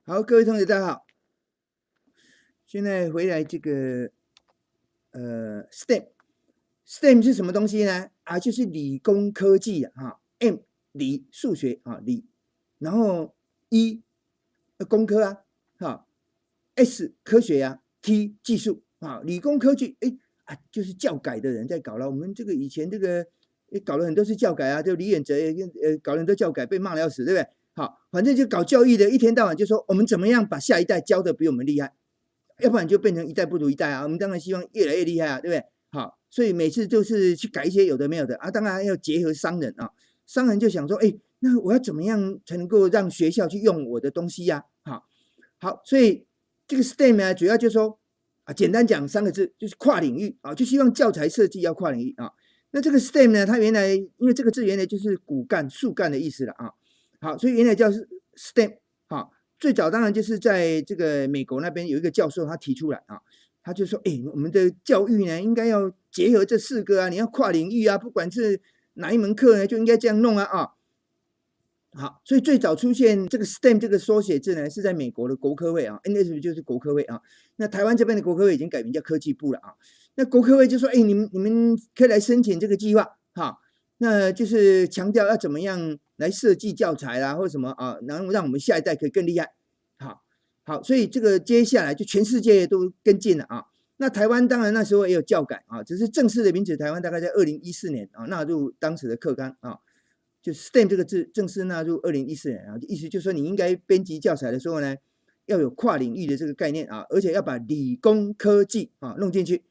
好，各位同学大家好。现在回来这个STEM 是什么东西呢？就是理工科技M 理数学理，然后工科S 科学T 技术理工科技就是教改的人在搞了。我们这个以前这个搞了很多次教改就李远哲搞了很多教改，被骂了要死，对不对？好，反正就搞教育的，一天到晚就说我们怎么样把下一代教的比我们厉害，要不然就变成一代不如一代我们当然希望越来越厉害对不对？好，所以每次就是去改一些有的没有的当然要结合商人商人就想说，那我要怎么样才能够让学校去用我的东西好，所以这个 STEM 呢，主要就是说简单讲3个字，就是跨领域就希望教材设计要跨领域那这个 STEM 呢，它原来因为这个字原来就是骨干、树干的意思了好，所以原来叫 STEM 最早当然就是在这个美国那边有一个教授他提出来他就说，我们的教育呢应该要结合这4个你要跨领域不管是哪一门课呢，就应该这样弄好，所以最早出现这个 STEM 这个缩写字呢，是在美国的国科会NSF 就是国科会那台湾这边的国科会已经改名叫科技部了那国科会就说，你们可以来申请这个计划那就是强调要怎么样来设计教材啦，或者什么然后让我们下一代可以更厉害。好，所以这个接下来就全世界都跟进了那台湾当然那时候也有教改只是正式的名字，台湾大概在2014年纳入当时的课纲就 STEM 这个字正式纳入2014年意思就是说你应该编辑教材的时候呢，要有跨领域的这个概念而且要把理工科技弄进去。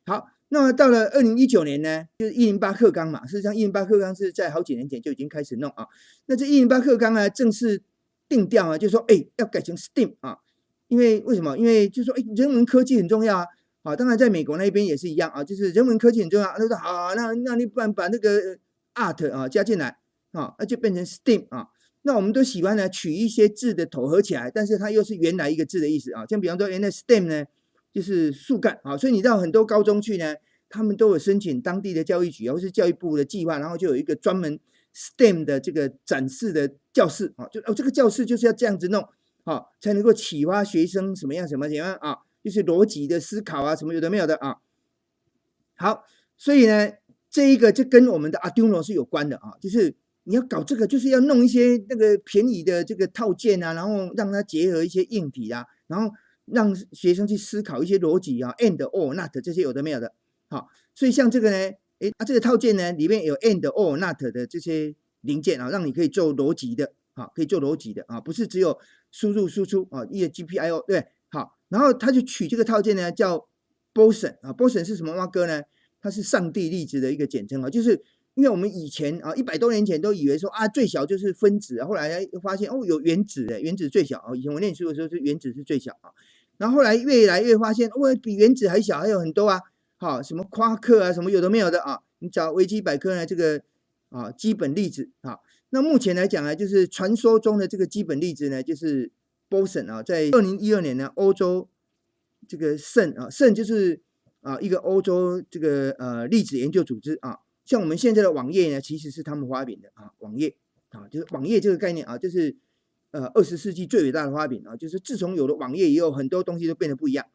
好，那到了2019年呢，就是108课纲嘛。事实上108课纲是在好几年前就已经开始弄那这108课纲呢，正式定调就是说要改成 STEM 因为为什么？因为就是说人文科技很重要当然在美国那边也是一样就是人文科技很重要。他说好那你不然把那个 art 加进来那就变成 STEM 那我们都喜欢呢取一些字的头合起来，但是它又是原来一个字的意思像比方说原来 STEM 呢就是树干所以你到很多高中去呢，他们都有申请当地的教育局或是教育部的计划，然后就有一个专门 STEM 的这个展示的教室这个教室就是要这样子弄才能够启发学生什么样就是逻辑的思考什么有的没有的好，所以呢这一个就跟我们的 Arduino 是有关的就是你要搞这个，就是要弄一些那个便宜的这个套件然后让它结合一些硬体然后让学生去思考一些逻辑and or not 这些有的没有的好，所以像这个呢这个套件呢里面有 and or not 的这些零件让你可以做逻辑的可以做逻辑的不是只有输入输出一个 GPIO 对好，然后他就取这个套件呢叫 Boson Boson 是什么蛙哥呢？它是上帝粒子的一个简称就是因为我们以前100多年前都以为说最小就是分子后来发现有原子原子最小以前我念书的时候是原子是最小然后后来越来越发现比原子还小还有很多什么夸克什么有的没有的你找维基百科呢这个基本粒子那目前来讲呢，就是传说中的这个基本粒子呢，就是 Boson在2012年呢，欧洲这个圣就是一个欧洲这个粒子研究组织像我们现在的网页呢，其实是他们发明的网页就是网页这个概念就是20世纪最伟大的发明就是自从有了网页以后，很多东西都变得不一样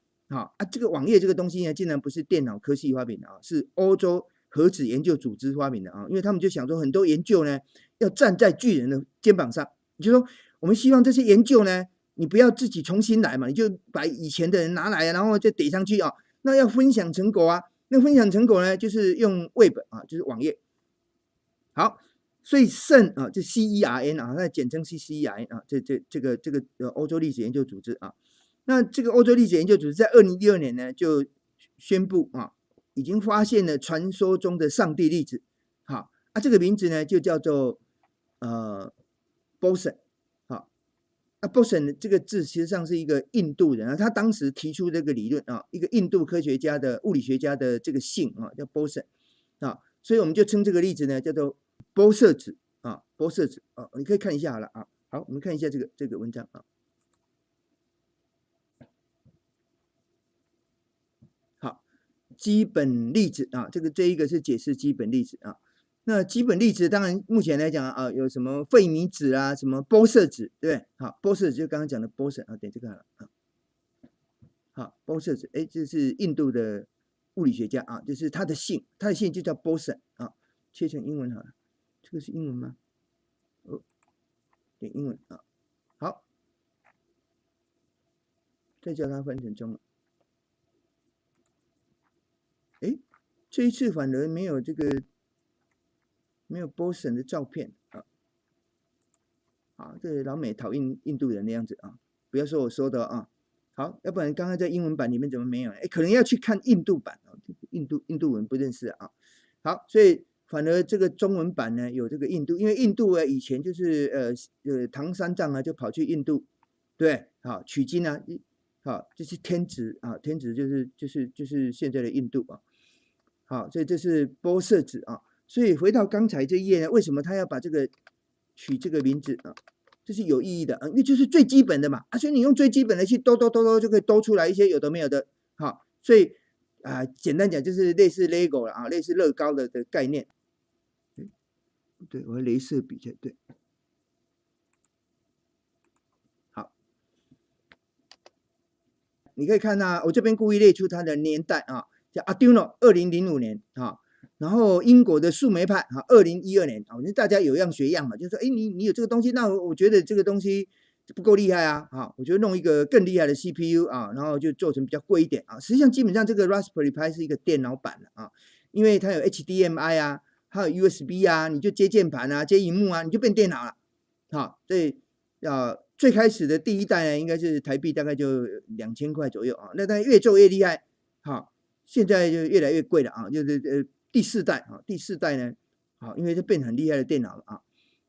这个网页这个东西呢，竟然不是电脑科技发明的是欧洲核子研究组织发明的因为他们就想说很多研究呢要站在巨人的肩膀上，就是说我们希望这些研究呢，你不要自己重新来嘛，你就把以前的人拿来然后再叠上去那要分享成果那分享成果呢，就是用 Web 就是网页。好，所以圣就 CERN 它简称是 CERN 这个欧洲历史研究组织那这个欧洲历史研究组织在2012年呢就宣布已经发现了传说中的上帝粒子这个名字呢就叫做Boson Boson 这个字其实上是一个印度人他当时提出这个理论一个印度科学家的物理学家的这个姓叫 Boson 所以我们就称这个粒子呢叫做波色子波色子你可以看一下好了好，我们看一下这个文章好，基本粒子这一个是解释基本粒子那基本粒子当然目前来讲啊，有什么费米子啊，什么玻色子，对不对？好，玻色子就刚刚讲的玻色啊，点这个好了啊。好，玻色子，哎，这是印度的物理学家啊，就是他的姓就叫波森啊，切成英文好了，这个是英文吗？哦，点英文啊，好，再叫它翻成中文。哎，这一次反而没有这个没有波森的照片啊，啊，这老美讨厌印度人的样子啊，不要说我说的啊。好，要不然刚刚在英文版里面怎么没有？哎，可能要去看印度版啊，印度文不认识啊。好，所以反而这个中文版呢有这个印度，因为印度啊以前就是唐三藏啊就跑去印度，对，好取经啊，好就是天子啊，天子就是现在的印度啊。好，所以这是波色子啊。所以回到刚才这一页呢，为什么他要把这个取这个名字啊？这是有意义的啊，因为就是最基本的嘛啊，所以你用最基本的去兜就可以兜出来一些有的没有的。好，所以啊，简单讲就是类似 LEGO 了啊，类似乐高的概念。对，我要雷射笔才对。好，你可以看到，我这边故意列出它的年代啊，叫 Arduino 2005年啊。然后英国的树莓派啊，2012年啊，大家有样学样嘛，就是说，哎，你有这个东西，那我觉得这个东西不够厉害啊，我就弄一个更厉害的 CPU 啊，然后就做成比较贵一点啊。实际上基本上这个 Raspberry Pi 是一个电脑版的啊，因为它有 HDMI 啊，还有 USB 啊，你就接键盘啊，接荧幕啊，你就变电脑了。好，所以最开始的第一代呢，应该是台币大概就2000块左右啊，那但越做越厉害，好，现在就越来越贵了啊，就是第四代啊，第四代呢，好，因为它变很厉害的电脑了啊。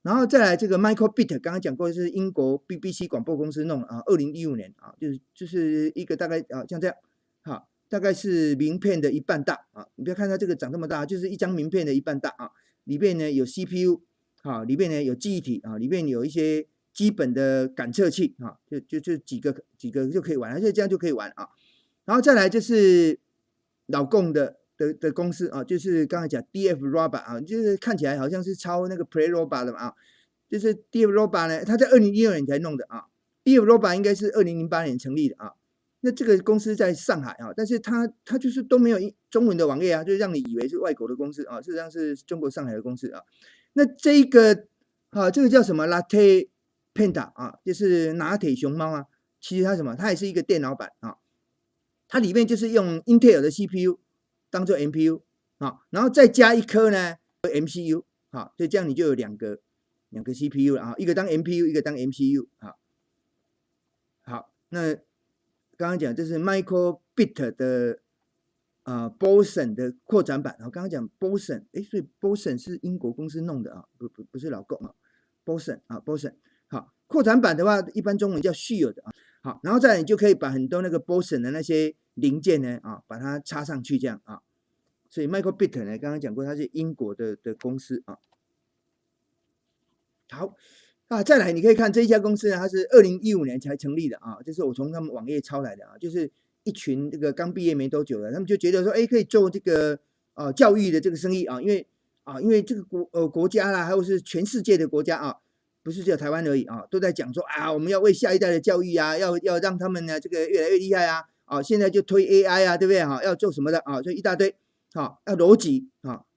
然后再来这个 Microbit， 刚刚讲过是英国 BBC 广播公司弄的啊，2015年啊，就是一个大概啊像这样，好，大概是名片的一半大啊。你不要看它这个长这么大，就是一张名片的一半大啊。里面呢有 CPU， 好，里面呢有记忆体啊，里面有一些基本的感测器啊，就几个就可以玩，而且这样就可以玩啊。然后再来就是老共的公司啊，就是刚才讲 DF Robot 啊，就是看起来好像是抄那个 Play Robot 的嘛啊，就是 DF Robot 呢，它在2016年才弄的啊。DF Robot 应该是2008年成立的啊。那这个公司在上海啊，但是它就是都没有中文的网页啊，就让你以为是外国的公司啊，事实上是中国上海的公司啊。那这个这个叫什么 Latte Panda 啊，就是拿铁熊猫啊，其实它什么，它也是一个电脑版啊。它里面就是用 Intel 的 CPU 当做 MPU 啊，然后再加一颗呢 MCU 啊，所以这样你就有两个 CPU 了啊，一个当 MPU， 一个当 MCU 啊。好，那刚刚讲这是 Microbit 的Boson 的扩展版啊，刚刚讲 Boson， 所以 Boson 是英国公司弄的啊，不是老共啊 ，Boson 啊 Boson。好，扩展版的话，一般中文叫 Shield 啊。好，然后再来你就可以把很多那个 Boson 的那些零件呢把它插上去这样啊。所以 Microbit 呢，刚刚讲过它是英国的公司啊。好再来你可以看这一家公司呢，它是2015年才成立的啊，这是我从他们网页抄来的啊，就是一群这个刚毕业没多久的，他们就觉得说，可以做这个教育的这个生意啊，因为这个国家啦，还有是全世界的国家啊，不是只有台湾而已啊，都在讲说我们要为下一代的教育啊，要让他们呢这个越来越厉害啊，现在就推 AI 啊，对不对要做什么的啊，就一大堆要逻辑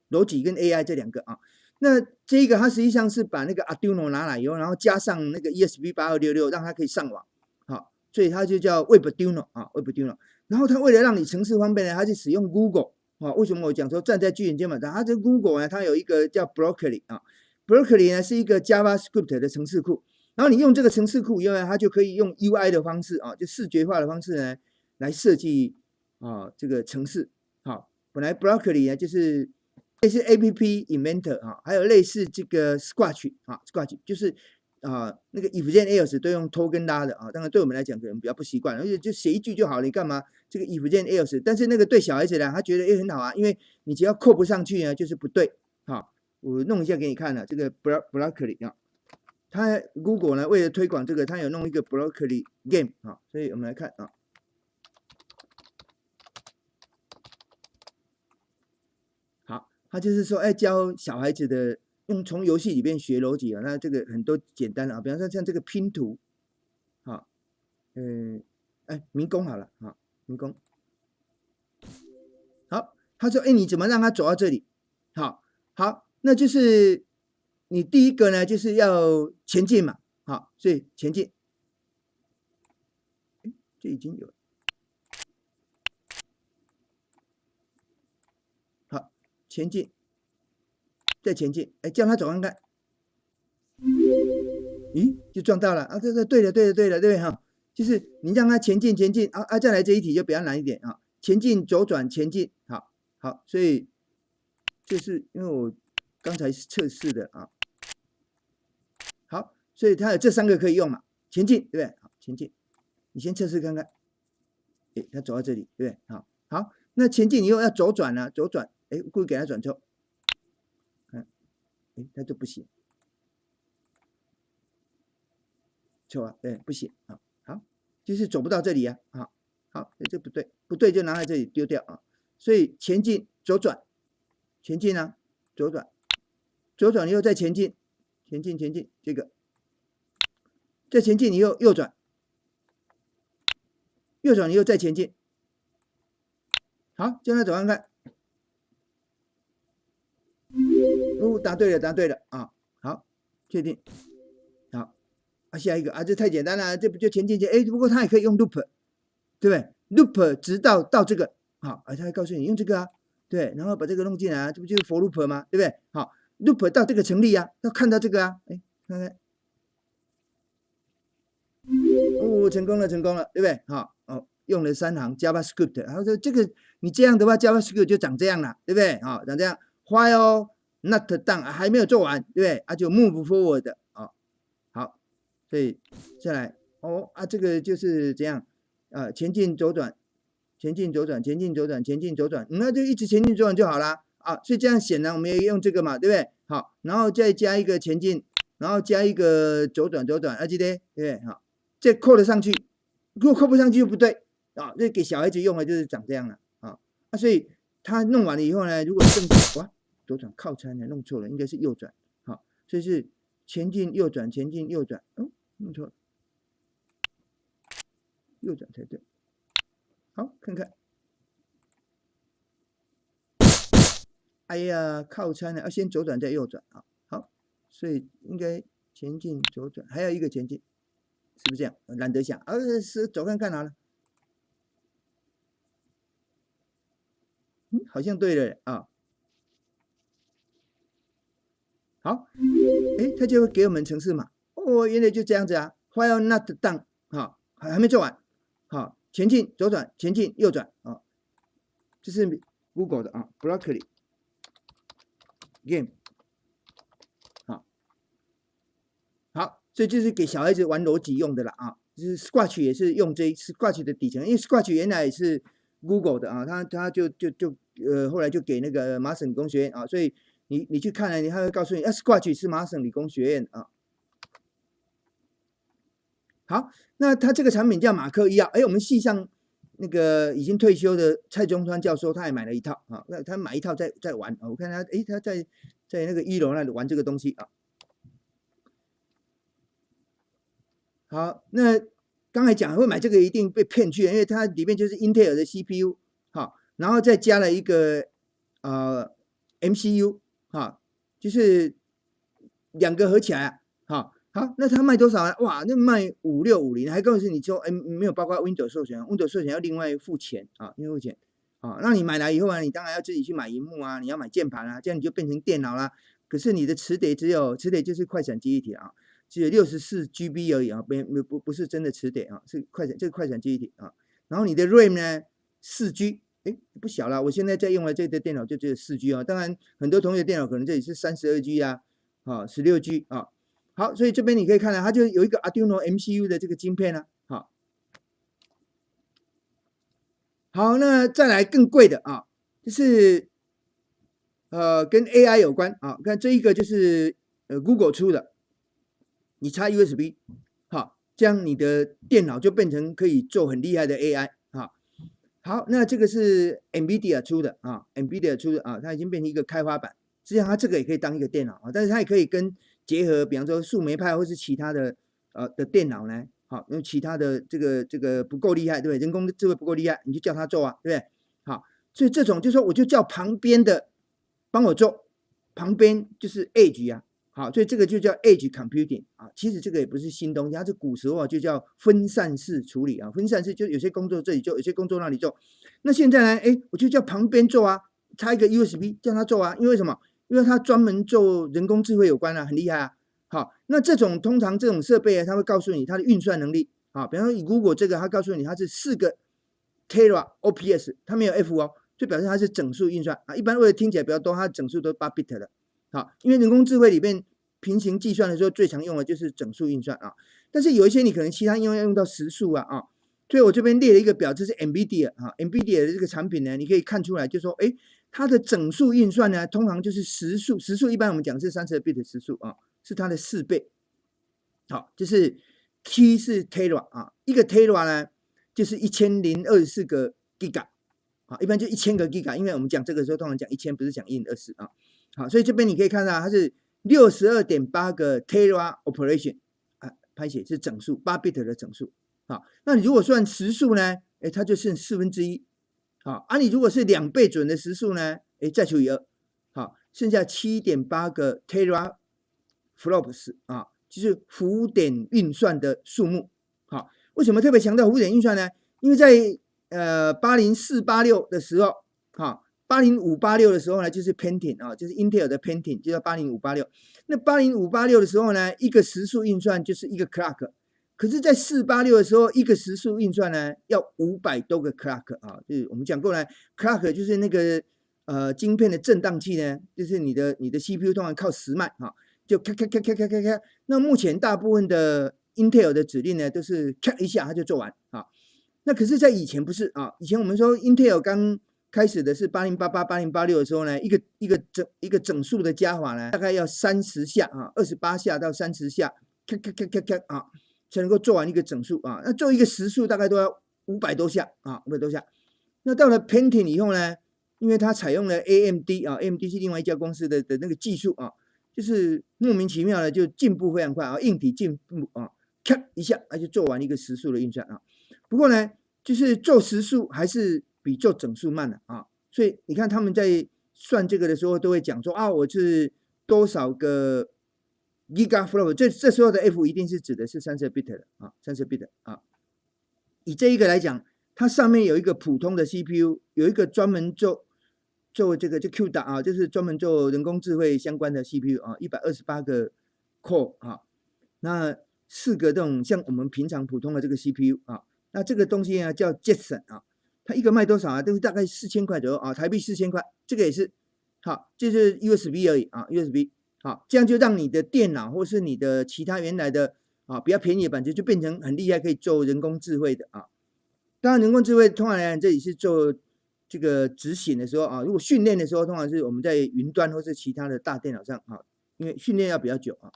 逻辑跟 AI 这两个啊。那这个它实际上是把那个 Arduino 拿来以后，然后加上那个 ESP8266，让它可以上网，所以它就叫 WebDuino 啊 ，WebDuino。然后它为了让你程式方便呢，它就使用 Google 为什么我讲说站在巨人肩膀上？它这 Google 呢，它有一个叫 Broccoli 啊 ，Broccoli 呢是一个 JavaScript 的程式库，然后你用这个程式库以后呢，它就可以用 UI 的方式就视觉化的方式呢来设计这个程式。本来 Broccoli 呢就是类似 App Inventor 还有类似这个 Scratch Scratch 就是那个 if then else 都用拖跟拉的当然对我们来讲可能比较不习惯，而且就写一句就好了，你干嘛这个 if then else？ 但是那个对小孩子来他觉得很好啊，因为你只要扣不上去呢，就是不对。我弄一下给你看了，这个 Broccoli 它 Google 呢为了推广这个，它有弄一个 Broccoli Game 所以我们来看他就是说，哎，教小孩子的从游戏里面学逻辑啊，那这个很多简单的啊，比方说像这个拼图，好，迷宫好了啊，迷宫，好，他说，哎，你怎么让他走到这里？好，那就是你第一个呢，就是要前进嘛，好，所以前进，这已经有了，好，前进，再前进，哎，叫他走看看。咦，就撞到了啊！对了，对不对哈？就是你让他前进啊，再来这一题就比较难一点啊，前进左转前进，好，所以就是因为我刚才是测试的啊，好，所以它有这3个可以用嘛，前进对不对？好，前进，你先测试看看，哎，他走到这里对不对？好，那前进你又要左转呢，左转，哎，故意给他转错，看，哎，他就不行。错啊，对，不行啊，好，就是走不到这里啊，好，这不对，不对就拿在这里丢掉啊，所以前进左转，前进啊，左转，左转你又再前进，前进，这个，再前进你又右转，右转你又再前进，好，叫他走看看，答对了啊，好，确定，好。下一个啊，这太简单了，这不就前进？哎，不过它也可以用 loop， 对不对 ？loop 直到这个，好，他会告诉你用这个啊，对，然后把这个弄进来啊，这不就是 for loop 吗？对不对？好 ，loop 到这个成立啊，要看到这个啊，哎，看看，成功了，对不对？好，用了3行 JavaScript，然后说这个你这样的话 ，JavaScript 就长这样了，对不对？好，长这样 ，while not done 还没有做完，对不对？啊，就 move forward 啊，好。所以再来这个就是这样前进左转，前进左转，那就一直前进左转就好啦啊。所以这样显然我们也用这个嘛，对不对？好，然后再加一个前进，然后加一个左转，记得对不对？好，这扣得上去，如果扣不上去就不对啊。这给小孩子用的就是长这样了啊。所以他弄完了以后呢，如果哇左转靠餐呢弄错了，应该是右转，好，所以是前进右转，弄错了，右转才对。好，看看。哎呀，靠餐了，先左转再右转啊。好，所以应该前进左转，还有一个前进，是不是这样？懒得想，是走看看好了。好像对了啊。好，哎，他就会给我们程式码。原来就这样子啊。While not done， 还没做完，前进左转，前进右转啊。这是 Google 的啊 ，Broccoli Game。好，这就是给小孩子玩逻辑用的了啊。就是 Scratch 也是用这 Scratch 的底层，因为 Scratch 原来也是 Google 的啊，他就后来就给那个麻省理工学院啊，所以你去看了，他会告诉你，Scratch 是麻省理工学院啊。好，那他这个产品叫马克医药，我们系上那个已经退休的蔡中川教授，他也买了一套啊，那他买一套在玩啊，我看他，他在那个1楼那里玩这个东西啊。好，那刚才讲会买这个一定被骗去，因为它里面就是 Intel 的 CPU， 然后再加了一个MCU， 就是2个合起来好，那它卖多少啊？哇，那卖5650，还告诉你说，没有包括 Windows 授权，Windows 授权要另外付钱啊，另外付钱啊。那你买来以后呢，你当然要自己去买萤幕啊，你要买键盘啊，这样你就变成电脑啦。可是你的磁碟就是快闪记忆体啊。只有64 GB 而已啊，不是真的磁碟啊，是这个快闪记忆体啊。然后你的 RAM 呢4 G， 不小了。我现在在用的这个电脑就只有4 G 啊，当然很多同学电脑可能这里是32 G 啊，16 G 啊。好，所以这边你可以看到，它就有一个 Arduino MCU 的这个晶片呢。好，那再来更贵的啊，就是跟 AI 有关啊。看这一个就是Google 出的。你插 USB， 这样你的电脑就变成可以做很厉害的 AI，好，那这个是 NVIDIA 出的啊 ，NVIDIA 出的啊，它已经变成一个开发版。实际上它这个也可以当一个电脑啊，但是它也可以跟结合，比方说树莓派或是其他的的电脑呢，好，因为其他的这个不够厉害，对不对？人工智慧不够厉害，你就叫它做啊，对不对？好，所以这种就说我就叫旁边的帮我做，旁边就是 Edge 啊。好，所以这个就叫 Edge Computing 啊。其实这个也不是新东西，它是古时候就叫分散式处理啊。分散式就有些工作这里做，有些工作那里做。那现在呢，哎，我就叫旁边做啊，插一个 USB 叫他做啊。因为什么？因为他专门做人工智慧有关啊，很厉害啊。好，那通常这种设备啊，它会告诉你它的运算能力啊。比方说以 Google 这个，它告诉你它是4个 Tera OPS， 它没有 F 哦，就表示它是整数运算啊。一般为了听起来比较多，它整数都8 bit 的。好，因为人工智慧里面平行计算的时候最常用的就是整数运算啊。但是有一些你可能其他应用要用到实数啊啊。所以我这边列了一个表，这是 NVIDIA 啊 ，NVIDIA 的这个产品呢，你可以看出来，就说，哎，它的整数运算呢，通常就是实数，实数一般我们讲是32 bit 实数啊，是它的4倍。好，就是 T 是 Tera 啊，一个 Tera 呢就是1024个 Giga 啊，一般就1000个 Giga， 因为我们讲这个时候通常讲1000，不是讲1024啊。好，所以这边你可以看到它是 62.8个 Tera operation 啊，拍写是整数8 bit 的整数。好，那你如果算实数呢？哎，它就剩1/4。好，你如果是2倍准的实数呢？哎，再除以2，好，剩下7.8个 teraflops 啊，就是浮点运算的数目。好，为什么特别强调浮点运算呢？因为在80486的时候，好，80586的时候呢，就是 Pentium 啊，就是 Intel 的 Pentium，就叫80586。那80586的时候呢，一个实数运算就是一个 clock。可是，在486的时候，一个时数运算呢，要500多个 clock 啊，就是我们讲过来 ，clock 就是那个晶片的振荡器呢，就是你的 CPU 通常靠时脉啊，就咔咔咔咔咔咔咔。那目前大部分的 Intel 的指令呢，都是咔一下它就做完啊。那可是，在以前不是啊，以前我们说 Intel 刚开始的是8088、8086的时候呢，一个整数的加法呢，大概要30下啊，28下到30下，咔咔咔咔咔啊。才能够做完一个整数啊，那做一个实数大概都要500多下啊，500多下。那到了 Pentium 以后呢，因为它采用了 AMD 啊 ，AMD 是另外一家公司的那个技术啊，就是莫名其妙的就进步非常快啊，硬体进步啊，咔一下就做完一个实数的运算啊。不过呢，就是做实数还是比做整数慢的啊，所以你看他们在算这个的时候都会讲说啊，我是多少个Gigaflop， 这时候的 F 一定是指的是32 bit 的啊，32 bit 啊。以这一个来讲，它上面有一个普通的 CPU， 有一个专门做这个就 QDA 啊，就是专门做人工智慧相关的 CPU 啊，128个 core 啊，那4个这种像我们平常普通的这个 CPU 啊，那这个东西呢叫 Jetson 啊，它一个卖多少啊？都是大概4000块左右啊，台币4000块，这个也是好，这是 USB 而已啊 ，USB。好，这样就让你的电脑或是你的其他原来的比较便宜的板子就变成很厉害，可以做人工智慧的啊。当然，人工智慧通常来讲，这里是做这个执行的时候啊，如果训练的时候，通常是我们在云端或是其他的大电脑上啊，因为训练要比较久啊。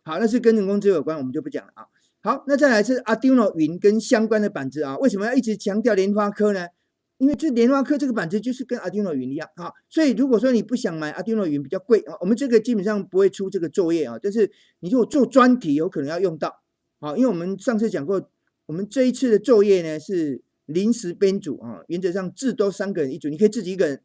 好，那是跟人工智慧有关，我们就不讲了啊。好，那再来是 Arduino 云跟相关的板子啊，为什么要一直强调联发科呢？因为这联发科这个板子就是跟 Arduino 云一样啊，所以如果说你不想买 Arduino 云比较贵啊，我们这个基本上不会出这个作业啊，但是你如果做专题有可能要用到啊，因为我们上次讲过，我们这一次的作业呢是临时编组啊，原则上至多3个人一组，你可以自己一个人。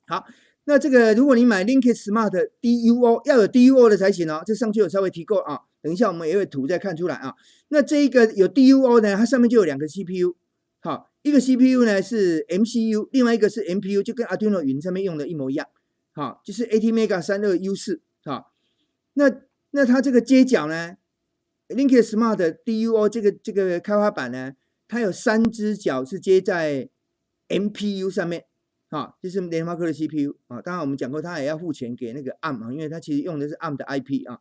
好，那这个如果你买 Linked Smart DUO 要有 DUO 的才行哦，这上去有稍微提过啊，等一下我们也会图再看出来啊。那这一个有 DUO 呢，它上面就有2个 CPU。好，一个 CPU 呢是 MCU， 另外一个是 MPU， 就跟 Arduino 云上面用的一模一样。好，就是 ATmega 32U4。好，那它这个接角呢 ，Linked Smart DUO 这个开发版呢，它有3只角是接在 MPU 上面。好，这是联发科的 CPU 啊。当然我们讲过，它也要付钱给那个 ARM 啊，因为它其实用的是 ARM 的 IP 啊。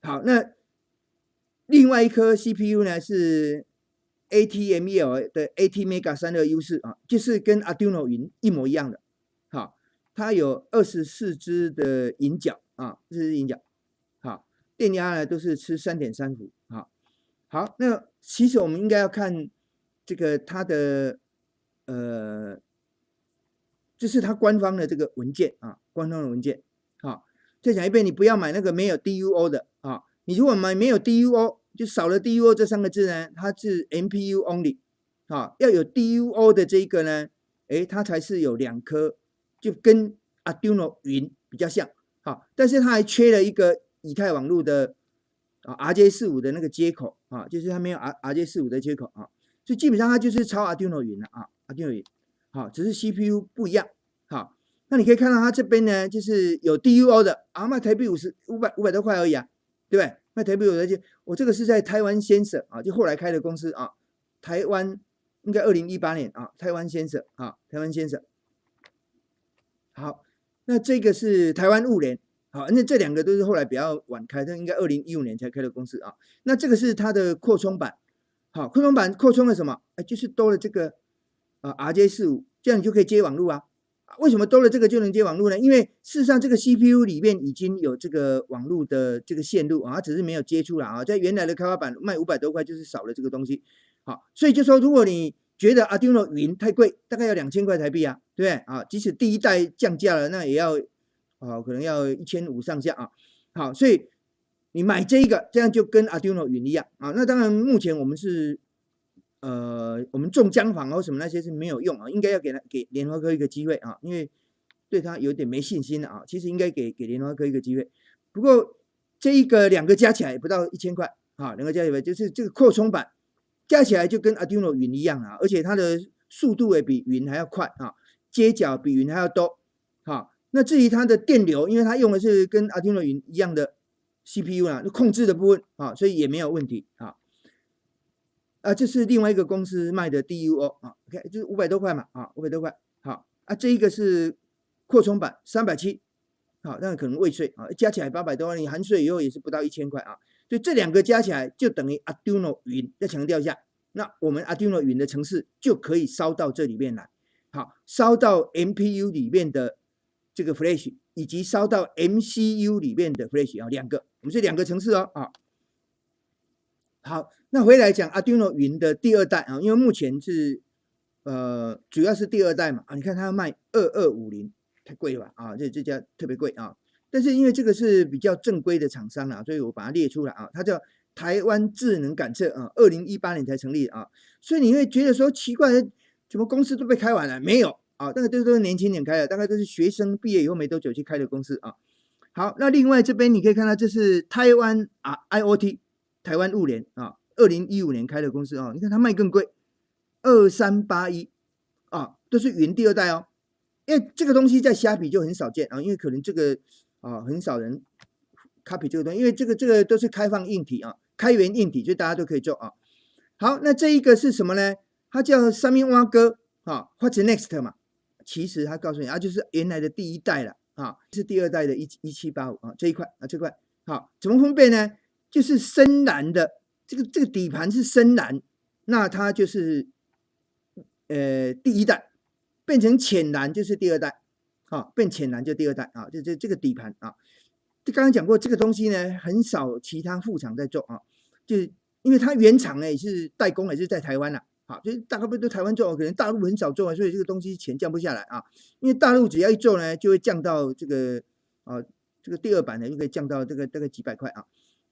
好，那另外一颗 CPU 呢是ATmega 的 ATmega 32U4啊，就是跟 Arduino 云一模一样的。好，它有24只的引脚啊，这是引脚。好，电压呢都是吃3.3伏。好，那其实我们应该要看这个它的这是它官方的这个文件啊，官方的文件。好，再讲一遍，你不要买那个没有 DUO 的啊。你如果买没有 DUO， 就少了 DUO 这3个字呢，它是 MPU only 啊。要有 DUO 的这一个呢，它才是有2颗，就跟 Arduino 云比较像。好，但是它还缺了一个以太网络的RJ45 的那个接口啊，就是它没有 RJ45 的接口啊，所以基本上它就是抄 Arduino 云了啊 ，Arduino 云。好，只是 CPU 不一样。好，那你可以看到它这边呢，就是有 DUO 的啊，卖台币500多块而已啊，对不对？卖台币500多，我这个是在台湾先生啊，就后来开的公司啊，台湾应该2018年啊，台湾先生啊，台湾先生。好，那这个是台湾物联。好，那这2个都是后来比较晚开，这应该2015年才开的公司啊。那这个是它的扩充版。好，扩充版扩充了什么？就是多了这个RJ45，这样你就可以接网络啊。为什么多了这个就能接网络呢？因为事实上这个 CPU 里面已经有这个网络的这个线路啊，它只是没有接出来啊。在原来的开发版卖500多块，就是少了这个东西。好，所以就说如果你觉得 Arduino 云太贵，大概要2000块台币啊，对不对啊？即使第1代降价了，那也要可能要1500上下啊。好，所以你买这一个，这样就跟 Arduino 云一样啊。那当然，目前我们是我们中江防或什么那些是没有用啊，应该要给联发科一个机会啊，因为对他有点没信心了啊。其实应该给联发科一个机会。不过这一个2个加起来不到1000块啊，2个加起来就是这个扩充版加起来就跟 Arduino 云一样啊，而且它的速度也比云还要快啊，接角比云还要多。好，那至于它的电流，因为它用的是跟 Arduino 云一样的 CPU 啦，控制的部分啊，所以也没有问题啊。这是另外一个公司卖的 DUO 啊 ，OK， 就是500多块嘛啊，500多块。好这一个是扩充版370，好，但可能未税啊，加起来800多万，你含税以后也是不到1000块啊。所以这2个加起来就等于 Arduino 云。再强调一下，那我们 Arduino 云的程式就可以烧到这里面来，好，烧到 MPU 里面的这个 Flash， 以及烧到 MCU 里面的 Flash 啊，2个，我们是2个程式哦啊。好，那回来讲 Arduino 云的第2代啊，因为目前是主要是第2代嘛啊，你看它卖2250，太贵了吧啊，这家特别贵啊。但是因为这个是比较正规的厂商啊，所以我把它列出来啊，它叫台湾智能感测啊，2018年才成立啊，所以你会觉得说奇怪，怎么公司都被开完了？没有啊，那个都是年轻人开的，大概都是学生毕业以后没多久去开的公司啊。好，那另外这边你可以看到，这是台湾IoT。台湾物联啊，2015年开的公司啊，你看它卖更贵，2381啊，都是云第2代哦。因为这个东西在虾皮就很少见啊，因为可能这个很少人 copy 这个东西，因为这个都是开放硬体啊，开源硬体，所以大家都可以做啊。好，那这一个是什么呢？它叫三明蛙哥啊 ，What's next 嘛？其实它告诉你就是原来的第1代了啊，是第2代的1785啊，这一块啊，这块好，怎么分辨呢？就是深蓝的，这个底盘是深蓝，那它就是第1代，变成浅蓝就是第2代，变浅蓝就第2代啊，这个底盘啊，就刚刚讲过，这个东西呢很少其他副厂在做啊，就是因为它原厂呢也是代工，也是在台湾啦，就是大概都台湾做，可能大陆很少做，所以这个东西钱降不下来啊，因为大陆只要一做呢，就会降到这个这个第2版呢就可以降到这个大概几百块啊。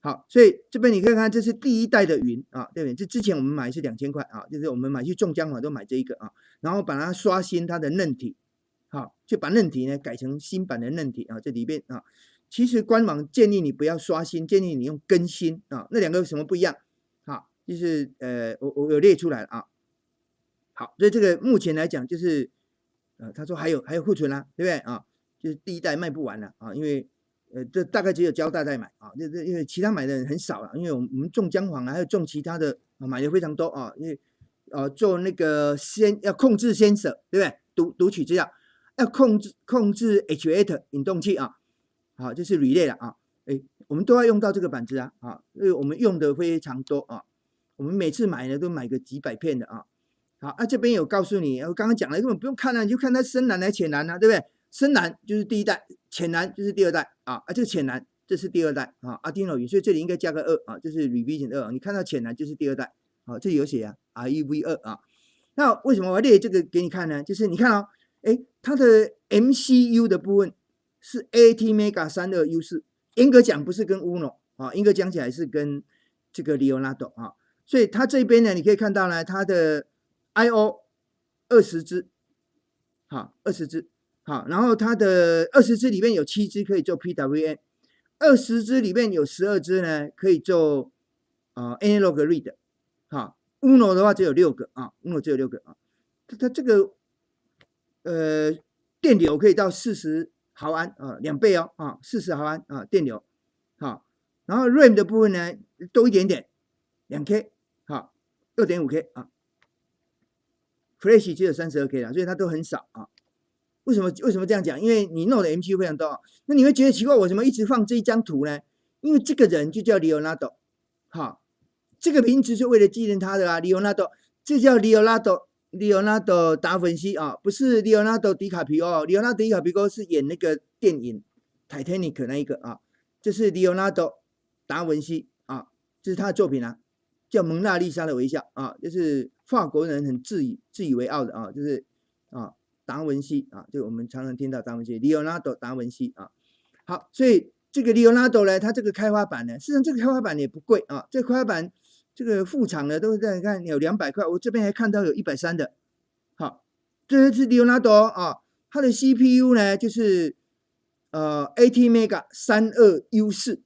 好，所以这边你可以看，这是第1代的云啊，对不对？这之前我们买是2000块啊，就是我们买去中江嘛，都买这一个啊，然后把它刷新它的韧体，好，就把韧体呢改成新版的韧体啊，这里边啊，其实官网建议你不要刷新，建议你用更新啊，那2个有什么不一样？好，就是我有列出来了啊。好，所以这个目前来讲就是他说还有库存啊，对不对啊？就是第1代卖不完了啊，因为这大概只有交大在买啊，这因为其他买的人很少了，因为我们种姜黄啊，还有种其他的买的非常多啊，因为做那个要控制sensor，对不对？读取资料，要控制 H8 引动器啊，好，这是 relay 了啊，我们都要用到这个板子啊，因为我们用的非常多啊，我们每次买呢都买个几百片的啊，好，这边有告诉你，我刚刚讲了，根本不用看了，你就看它深蓝还是浅蓝啊，对不对？深蓝就是第1代，浅蓝就是第2代啊，这个浅蓝这是第2代啊，Arduino云，所以这里应该加个2啊，这是 revision 2，你看到浅蓝就是第2代好，这有写啊 ，REV2 啊。那为什么我要列这个给你看呢？就是你看哦，它的 MCU 的部分是 ATmega 32U4，严格讲不是跟 Uno 啊，严格讲起来是跟这个 Leonardo 啊。所以它这边呢，你可以看到呢，它的 I/O 20支，好，20支，好，然后它的20支里面有7支可以做 PWM，20支里面有12支呢可以做analog read， 好 ，Uno 的话只有6个啊，Uno 只有6个啊，它这个电流可以到40毫安啊，2倍哦啊，40毫安啊电流，好，然后 RAM 的部分呢多一点点，2K， 好，2.5K 啊。Flash 只有32K 啦，所以它都很少啊。为什么这样讲？因为你 Node 的 MCU 非常多，那你会觉得奇怪，我怎么一直放这一张图呢？因为这个人就叫 Leonardo， 好，这个名字是为了纪念他的啊 ，Leonardo， 这叫 Leonardo 达芬西啊，不是 Leonardo 迪卡皮欧 ，Leonardo 迪卡皮欧是演那个电影 Titanic 那一个啊，这是 Leonardo 达文西啊，这是他的作品啊，叫《蒙娜丽莎的微笑》啊，就是法国人很自以为傲的啊，就是啊达文西啊，就我们常常听到达文西 Leonardo 达文西啊。好，所以这个 Leonardo 呢，它这个开发版呢，事实上这个开发版也不贵啊，这个开发版这个副厂呢都在看有200块，我这边还看到有130的。好，这是 Leonardo 啊，它的 CPU 呢就是ATmega 32U4，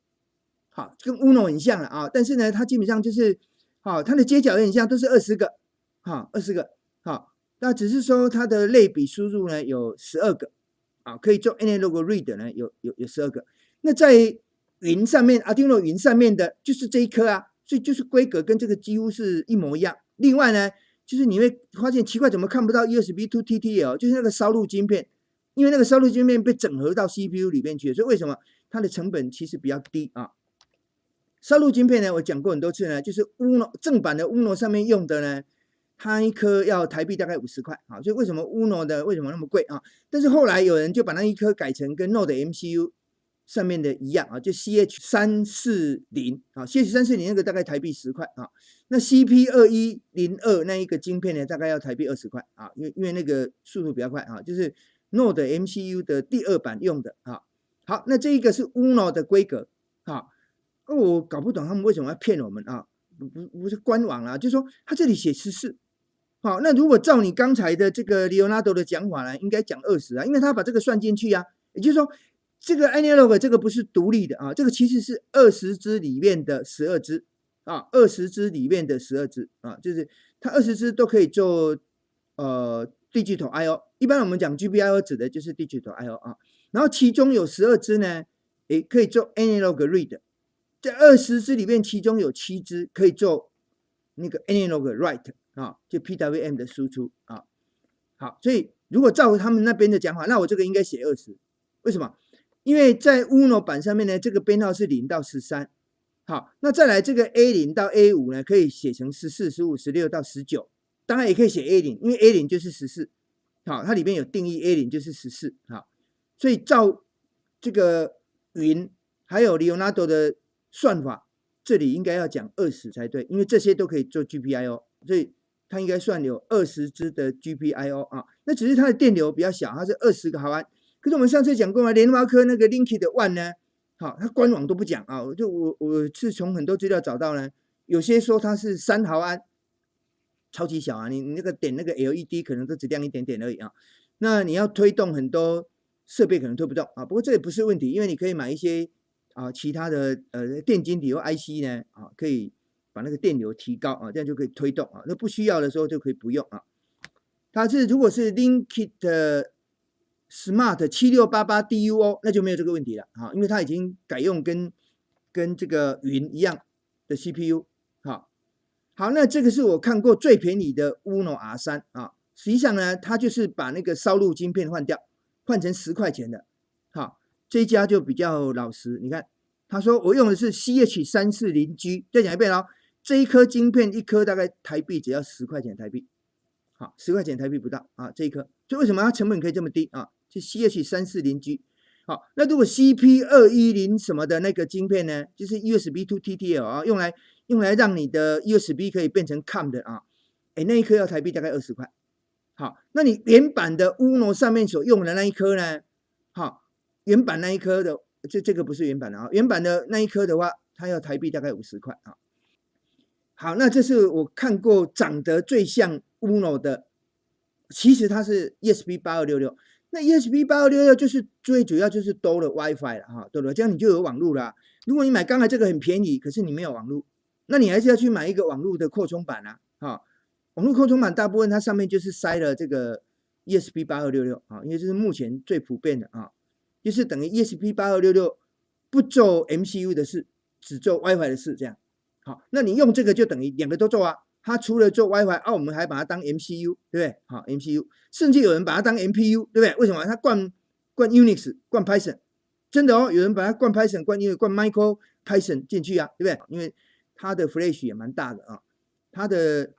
好，跟 Uno 很像了啊，但是呢，它基本上就是好，它的接角也很像，都是20个，好，20个，好，那只是说它的类比输入呢有12个，啊，可以做 analog read 呢有12个。那在云上面 Arduino 云上面的就是这一颗啊，所以就是规格跟这个几乎是一模一样。另外呢，就是你会发现奇怪，怎么看不到 USB to TTL， 就是那个烧录晶片，因为那个烧录晶片被整合到 CPU 里面去，所以为什么它的成本其实比较低啊？烧录晶片呢，我讲过很多次呢，就是 Uno 正版的 Uno 上面用的呢，它一颗要台币大概50块啊，所以为什么 Uno 的为什么那么贵啊？但是后来有人就把那一颗改成跟 Node MCU 上面的一样啊，就 CH340啊 ，CH340那个大概台币10块啊，那 CP2102 那一个晶片呢，大概要台币20块啊，因为那个速度比较快啊，就是 Node MCU 的第2版用的啊。好，那这一个是 Uno 的规格啊。我搞不懂他们为什么要骗我们啊？不是官网啊，就是说他这里写14，好，那如果照你刚才的这个 Leonardo 的讲法呢，应该讲20啊，因为他把这个算进去啊，也就是说这个 analog 这个不是独立的啊，这个其实是20支里面的12支啊，20支里面的12支啊，就是它20支都可以做digital I/O， 一般我们讲 GPIO 指的就是 digital I/O 啊，然后其中有12支呢，可以做 analog read。在20支里面，其中有7支可以做那个 analog write 啊，就 PWM 的输出啊。好，所以如果照他们那边的讲法，那我这个应该写20。为什么？因为在 Uno 版上面呢，这个编号是0到13。好，那再来这个 A0 到 A5 呢，可以写成14、15、16到19。当然也可以写 A0，因为 A0 就是14。好，它里面有定义 A0 就是14。好，所以照这个云还有 Leonardo 的算法，这里应该要讲20才对，因为这些都可以做 GPIO， 所以它应该算有20支的 GPIO 啊。那只是它的电流比较小，它是20个毫安。可是我们上次讲过嘛，联发科那个 Linkit One 呢，好，它官网都不讲啊。我是从很多资料找到呢，有些说它是3毫安，超级小啊，你那个点那个 LED 可能都只亮一点点而已啊。那你要推动很多设备可能推不动啊。不过这也不是问题，因为你可以买一些其他的电晶体或 IC 呢可以把那个电流提高啊，这样就可以推动啊。那不需要的时候就可以不用啊。它是如果是 Linkit Smart 7688 DUO， 那就没有这个问题了啊，因为它已经改用跟这个云一样的 CPU。好，那这个是我看过最便宜的 Uno R3啊。实际上呢，它就是把那个烧录晶片换掉，换成10块钱的。好，这一家就比较老实，你看，他说我用的是 CH340G， 再讲一遍哦，这一颗晶片一颗大概台币只要10块钱台币，好，10块钱台币不到啊，这一颗，所以为什么它成本可以这么低啊？就 CH340G， 好，那如果 CP210 什么的那个晶片呢，就是 USB to TTL 啊，用来用来让你的 USB 可以变成 COM 的啊，那一颗要台币大概20块。好，那你原版的 Uno 上面所用的那一颗呢？好，原版那一颗的，这个不是原版的啊，原版的那一颗的话，它要台币大概50块啊。好，那这是我看过长得最像 Uno 的，其实它是 ESP8266。那 ESP8266 就是最主要就是多了 WiFi 了哈，对不对？这样你就有网络啦。如果你买刚才这个很便宜，可是你没有网络，那你还是要去买一个网络的扩充板啊，哈。网络扩充板大部分它上面就是塞了这个 ESP8266啊，因为这是目前最普遍的啊，就是等于 ESP8266不做 MCU 的事，只做 WiFi 的事，这样。好，那你用这个就等于两个都做啊。它除了做 WiFi 啊，我们还把它当 MCU， 对不对？好 ，MCU， 甚至有人把它当 MPU， 对不对？为什么？它灌 Unix， 灌 Python， 真的哦，有人把它灌 Python， 灌 Micro Python 进去啊，对不对？因为它的 Flash 也蛮大的啊，它的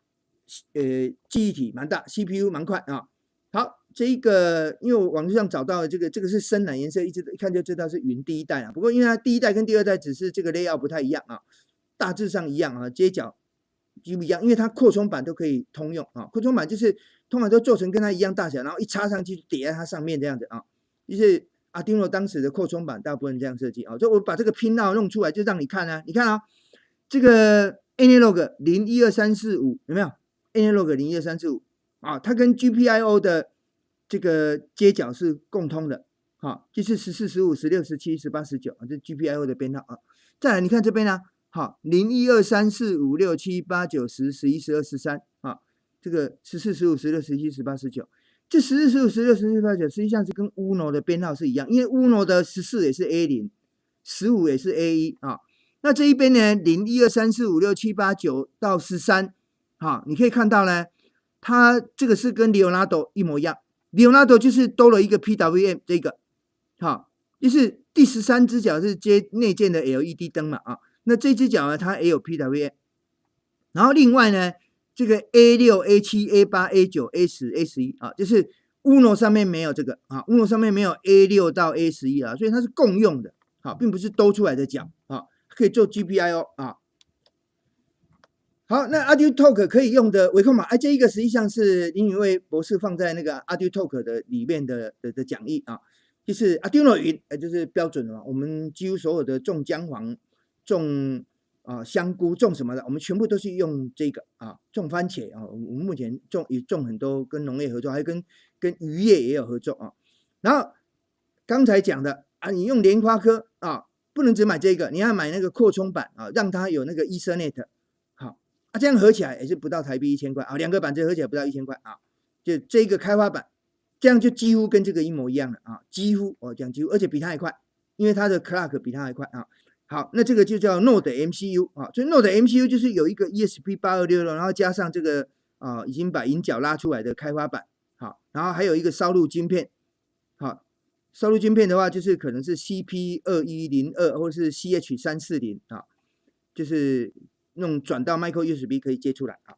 记忆体蛮大 ，CPU 蛮快啊。好，这一个因为我网络上找到的这个是深蓝颜色，一看就知道是云第一代啊。不过因为它第一代跟第二代只是这个 layout 不太一样啊，大致上一样啊，接角几乎一样，因为它扩充板都可以通用啊。扩充板就是通常都做成跟它一样大小，然后一插上去叠在它上面这样子啊。就是 Arduino 当时的扩充板大部分这样设计啊。就我把这个拼号弄出来，就让你看啊。你看啊，这个 Analog 01235有没有 ？Analog 01235啊，它跟 GPIO 的这个接角是共通的，好，就是14、15、16、17、18、19啊，这 GPIO 的编号啊。再来，你看这边呢，好，0、1、2、3、4、5、6、7、8、9、10、11、12、13啊，这个14、15、16、17、18、19，这14、15、16、17、18、19实际上是跟 Uno 的编号是一样，因为 Uno 的14也是 A0， 15也是 A1啊。那这一边呢，0、1、2、3、4、5、6、7、8、9到13，好，你可以看到呢，它这个是跟 Leonardo 一模一样。Leonardo 就是多了一个 PWM 这个，好，就是第13只脚是接内建的 LED 灯嘛啊，那这只脚呢它也有 PWM， 然后另外呢这个 A6、A7、A8、A9、A10、A11 啊，就是 Uno 上面没有这个啊 ，Uno 上面没有 A6 到 A11 啊，所以它是共用的，好，并不是多出来的脚啊，可以做 GPIO 啊。好，那 ArduTalk 可以用的微控码，这一个实际上是林宇威博士放在那个 ArduTalk 的里面的讲义啊，就是 Arduino 云，就是标准的嘛。我们几乎所有的种姜黄、种香菇、种什么的，我们全部都是用这个啊。种番茄啊，我们目前也种很多跟农业合作，还跟渔业也有合作啊。然后刚才讲的啊，你用联发科啊，不能只买这个，你要买那个扩充板啊，让它有那个 Ethernet。这样合起来也是不到台币1000块啊，两个板子合起来不到1000块啊，就这个开发板，这样就几乎跟这个一模一样了啊，几乎讲几乎，而且比它还快，因为它的 clock 比它还快啊。好，那这个就叫 Node MCU 啊，所以 Node MCU 就是有一个 ESP8266，然后加上这个已经把引脚拉出来的开发板，好，然后还有一个烧录晶片，好，烧录晶片的话就是可能是 CP2102 或是 CH340 啊，就是弄转到 Micro USB 可以接出来啊。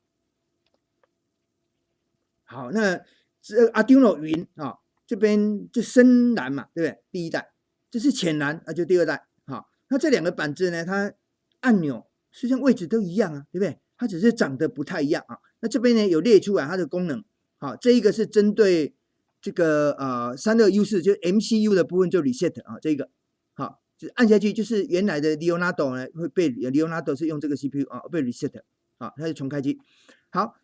好，那这 Arduino 云啊，这边就深蓝嘛，对不对？第一代，这是浅蓝就第二代。好，那这两个板子呢，它按钮实际上位置都一样啊，对不对？它只是长得不太一样啊。那这边呢有列出来它的功能。好，这一个是针对这个32U4，就是 MCU 的部分就 reset 啊，这个好。按下去就是原来的 Leonardo 呢会被 Leonardo 是用这个 CPU 啊被 reset 啊，它是重开机。好，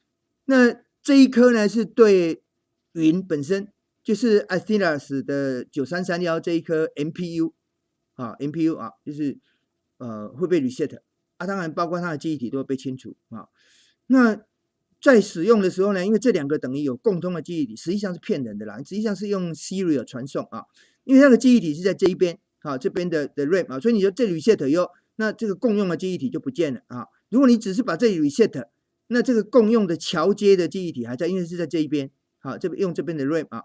那这一颗呢是对云本身，就是 Atheros 的9331这一颗 MPU 啊 MPU 啊，就是会被 reset 啊，当然包括它的记忆体都会被清除啊。那在使用的时候呢，因为这两个等于有共通的记忆体，实际上是骗人的啦，实际上是用 serial 传送啊，因为那个记忆体是在这一边。好，这边的 RAM 啊，所以你说这里 reset 以后，那这个共用的记忆体就不见了啊。如果你只是把这里 reset， 那这个共用的桥接的记忆体还在，因为是在这一边。好，这边用这边的 RAM 啊。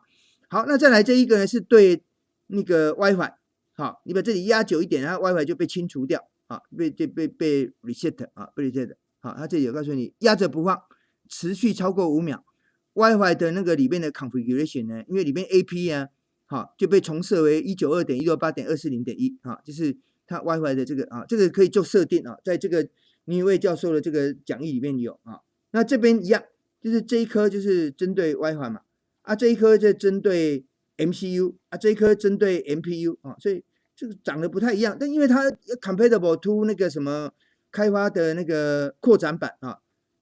好，那再来这一个呢是对那个 WiFi， 好，你把这里压久一点，然后 WiFi 就被清除掉啊，被 reset 啊，被 reset。好，它这里有告诉你压着不放，持续超过5秒。WiFi 的那个里面的 configuration 呢，因为里面 AP 啊。好，就被重设为 192.168.240.1 啊，就是它 WiFi 的这个啊，这个可以做设定啊，在这个倪宇卫教授的这个讲义里面有啊。那这边一样，就是这一颗就是针对 WiFi 嘛，啊这一颗就针对 MCU 啊，这一颗针对 MPU 啊，所以这个长得不太一样，但因为它 compatible to 那个什么开发的那个扩展版啊，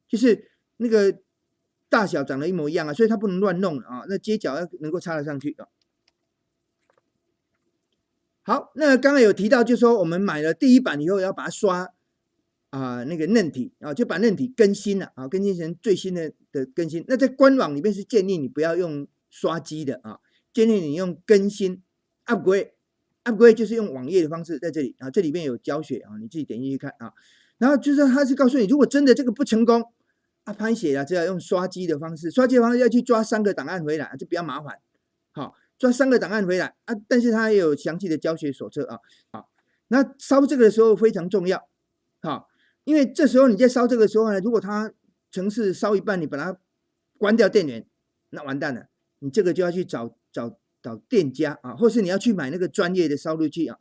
就是那个大小长得一模一样啊，所以它不能乱弄啊，那接角要能够插得上去啊。好，那刚才有提到，就是说我们买了第一版以后要把它刷那个韧体啊，就把韧体更新了啊，更新成最新的更新。那在官网里面是建议你不要用刷机的啊，建议你用更新 upgrade 就是用网页的方式在这里啊，这里面有教学啊，你自己点进去看啊。然后就是他是告诉你，如果真的这个不成功啊，拍写了，只要用刷机的方式，刷机的方式要去抓3个档案回来，就比较麻烦。好，抓3个档案回来啊，但是它也有详细的教学手册啊。好，那烧这个的时候非常重要，好，因为这时候你在烧这个时候呢，如果它程式烧一半，你把它关掉电源，那完蛋了，你这个就要去找店家啊，或是你要去买那个专业的烧录器啊。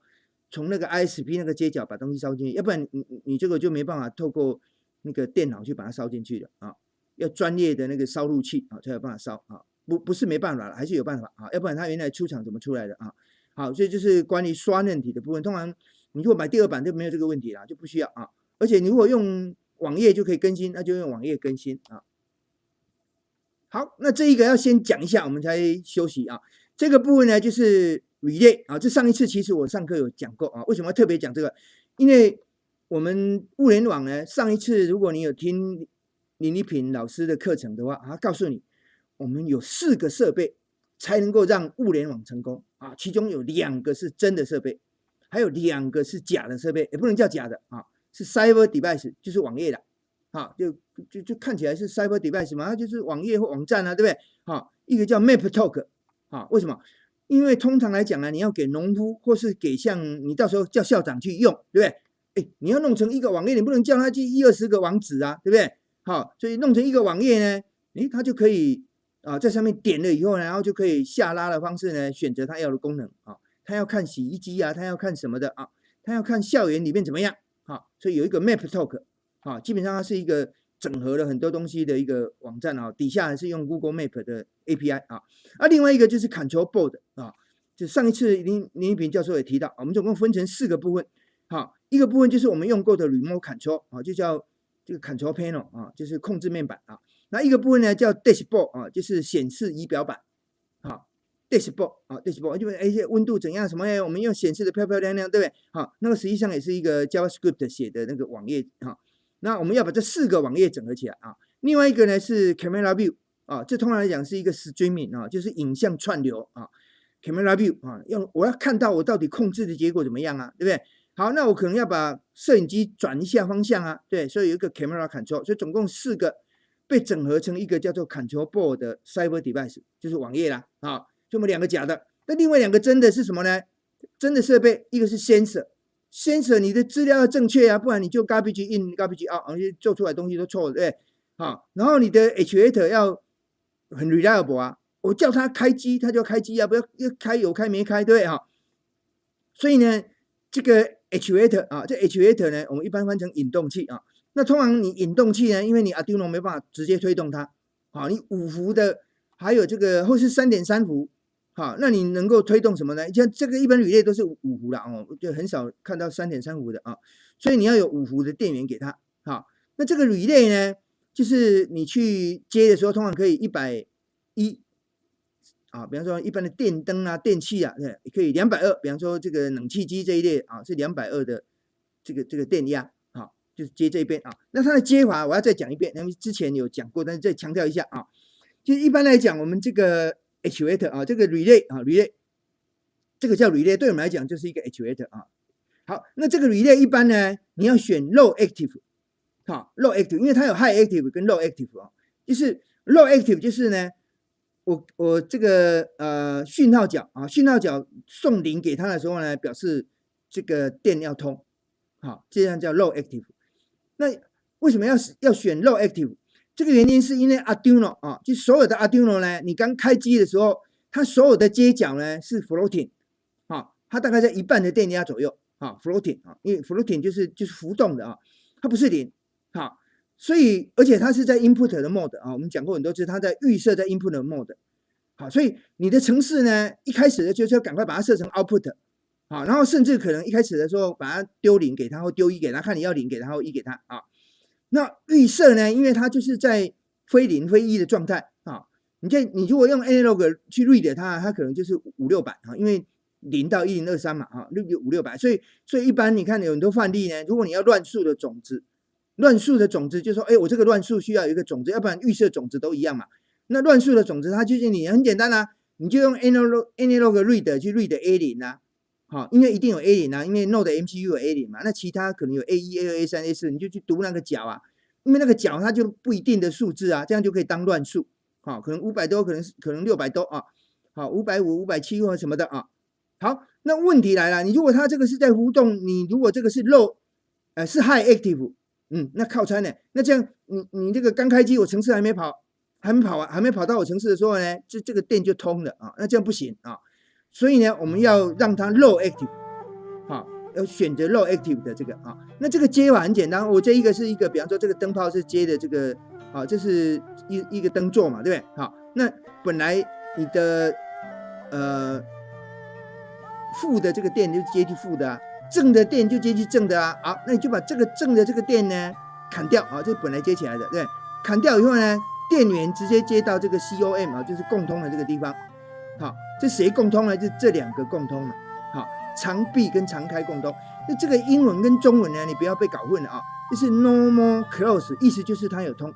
从那个 ISP 那个接角把东西烧进去，要不然你这个就没办法透过那个电脑去把它烧进去的啊，要专业的那个烧录器啊才有办法烧啊，不是没办法了，还是有办法啊，要不然它原来出厂怎么出来的啊？好，所以就是关于刷韧体的部分，通常你如果买第2版就没有这个问题了，就不需要啊，而且你如果用网页就可以更新，那就用网页更新啊。好，那这一个要先讲一下，我们才休息啊。这个部分呢就是。relay 啊，这上一次其实我上课有讲过啊，为什么要特别讲这个？因为我们物联网呢，上一次如果你有听林一平老师的课程的话，他告诉你，我们有4个设备才能够让物联网成功啊，其中有2个是真的设备，还有2个是假的设备，也不能叫假的啊，是 cyber device， 就是网页的啊，就看起来是 cyber device 嘛，它就是网页或网站啊，对不对？啊，一个叫 MapTalk 啊，为什么？因为通常来讲呢，你要给农夫或是给像你到时候叫校长去用，对不对？你要弄成一个网页，你不能叫他去10-20个网址啊，对不对？好，所以弄成一个网页呢，他就可以在上面点了以后呢，然后就可以下拉的方式呢，选择他要的功能啊，他要看洗衣机啊，他要看什么的啊，他要看校园里面怎么样啊，所以有一个 MapTalk 啊，基本上它是一个整合了很多东西的一个网站啊，底下是用 Google Map 的 API 啊。另外一个就是 Control Board 啊，就上一次林一平教授也提到，我们总共分成4个部分。好，一个部分就是我们用过的 Remote Control 啊，就叫这个 Control Panel 啊，就是控制面板啊。那一个部分呢叫 Dashboard 啊，就是显示仪表板。好 ，Dashboard 啊 ，Dashboard 就是温度怎样什么我们用显示的漂漂亮亮，对不对？好，那个实际上也是一个 JavaScript 写的那个网页啊。那我们要把这4个网页整合起来啊。另外一个呢是 Camera View。啊，这通常来讲是一个 streaming 啊，就是影像串流啊 ，camera view 啊，我要看到我到底控制的结果怎么样啊，对不对？好，那我可能要把摄影机转一下方向啊，对，所以有一个 camera control， 所以总共4个被整合成一个叫做 control board 的 cyber device， 就是网页啦啊，就我们2个假的，那另外2个真的是什么呢？真的设备，一个是 sensor 你的资料要正确啊，不然你就 garbage in garbage out， 做出来东西都错了，对不对？好，然后你的 actuator 要很 reliable 啊，我叫它开机，它就要开机啊，不要开有开没开，对不对哈？所以呢，这个 actuator 啊，这 actuator 呢，我们一般翻成引动器啊。那通常你引动器呢，因为你 Arduino 没办法直接推动它，好，你5伏的，还有这个或是3.3伏，好，那你能够推动什么呢？像这个一般relay都是5伏的哦，就很少看到3.3伏的啊，所以你要有5伏的电源给它，好，那这个relay呢？就是你去接的时候，通常可以110啊，比方说一般的电灯啊、电器啊，也可以220。比方说这个冷气机这一类啊，是220的这个电压，好，就是接这边啊。那它的接法我要再讲一遍，因为之前有讲过，但是再强调一下啊。就是一般来讲，我们这个 actuator 啊，这个 relay 啊 relay， 这个叫 relay， 对我们来讲就是一个 actuator 啊。好，那这个 relay 一般呢，你要选 low active。好 ，low active， 因为它有 high active 跟 low active 啊，就是 low active 就是呢，我这个讯号角啊，讯号角送零给它的时候呢，表示这个电要通，好，这样叫 low active。那为什么要选 low active？ 这个原因是因为 Arduino 啊，就所有的 Arduino 呢，你刚开机的时候，它所有的接角呢是 floating， 啊，它大概在1半的电压左右啊 ，floating 啊，因为 floating 就是浮动的啊，它不是零。好，所以而且它是在 input 的 mode 啊，我们讲过很多次，它在预设在 input 的 mode。好，所以你的程式呢，一开始就是要赶快把它设成 output。好，然后甚至可能一开始的时候把它丢0给它或丢1给它，看你要0给它或1给它啊。那预设呢，因为它就是在非0非1的状态啊。你如果用 analog 去 read 它可能就是500-600啊，因为0到1023嘛啊，500-600。所以一般你看有很多范例呢，如果你要乱数的种子就说，我这个乱数需要有一个种子，要不然预设种子都一样嘛。那乱数的种子它就是你很简单啊，你就用 analog read 去 read A0啊。好，因为一定有 A0啊，因为 Node MCU 有 A0嘛，那其他可能有 A1、A2、A3、A4，你就去读那个角啊，因为那个角它就不一定的数字啊，这样就可以当乱数。好，可能500多，可能600多啊，好，550、570或什么的啊。好，那问题来了，你如果它这个是在互动，你如果这个是 low，是 high active，那靠餐呢？那这样你这个刚开机，我程式还没跑到我程式的时候呢，这个电就通了啊，那这样不行啊。所以呢，我们要让它 low active， 好，要选择 low active 的这个啊。那这个接法很简单，我这一个是一个，比方说这个灯泡是接的这个，好，这是一个灯座嘛，对不对？好，那本来你的负的这个电就接去负的啊，正的电就接去正的啊。好，那你就把这个正的这个电呢砍掉啊，这本来接起来的，对，砍掉以后呢，电源直接接到这个 COM 啊，就是共通的这个地方。好，这谁共通呢？就这2个共通了。好，长闭跟长开共通。那这个英文跟中文呢，你不要被搞混了啊。就是 normal close， 意思就是它有通。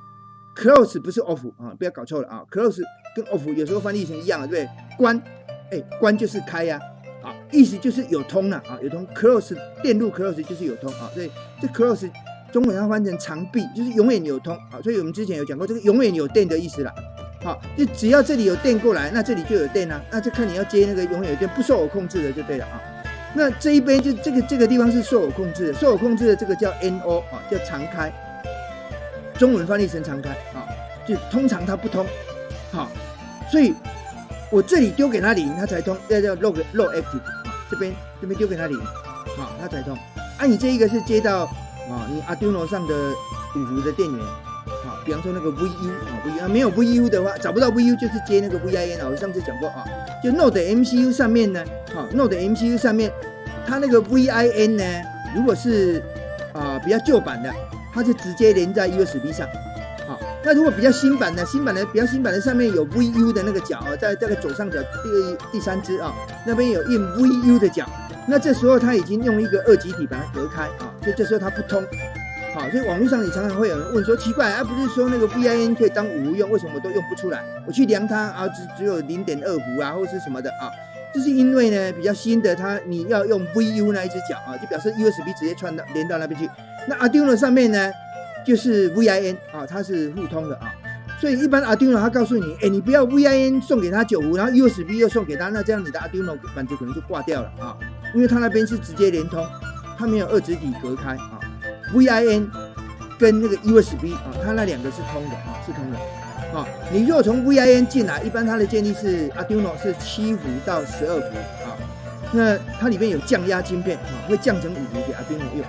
close 不是 off 啊，不要搞错了啊。close 跟 off 有时候翻译成一样的，对不对？关，关就是开呀，啊，意思就是有通了啊，有通。close 电路 close 就是有通啊，所以这 close 中文要翻成长闭，就是永远有通啊。所以我们之前有讲过这个永远有电的意思啦。好，就只要这里有电过来，那这里就有电啊。那就看你要接那个永远有电不受我控制的就对了啊。那这一边就这个地方是受我控制的，受我控制的这个叫 NO 啊，叫常开。中文翻译成常开啊，就通常它不通。好，所以我这里丢给它0，它才通，这叫 low active 啊。这边丢给它0，好，它才通。啊，你这一个是接到啊你 Arduino 上的5伏的电源。好，比方说那个 VU 啊，没有 VU 的话，找不到 VU 就是接那个 VIN 啊。我上次讲过啊，就 Node MCU 上面呢，好 ，Node MCU 上面它那个 VIN 呢，如果是比较旧版的，它就直接连在 USB 上。好，那如果比较新版的上面有 VU 的那个角啊，在这个左上角第3只啊，那边有印 VU 的角，那这时候它已经用一个2极体把它隔开啊，所以这时候它不通。好，所以网络上你常常会有人问说，奇怪啊，不是说那个 VIN 可以当5伏用，为什么我都用不出来？我去量它啊，只有0.2伏啊，或是什么的啊，就是因为呢比较新的你要用 VU 那一只角啊，就表示 USB 直接连到那边去。那 Arduino 上面呢就是 VIN 啊，它是互通的啊，所以一般 Arduino 它告诉你，你不要 VIN 送给他9伏，然后 USB 又送给他，那这样你的 Arduino 板子可能就挂掉了啊，因为它那边是直接连通，它没有2极体隔开啊。VIN 跟那个 USB 啊，它那2个是通的啊，是通的啊。你如果从 VIN 进来，一般它的建议是 Arduino 是7伏到12伏啊。那它里面有降压晶片啊，会降成5伏给 Arduino 用。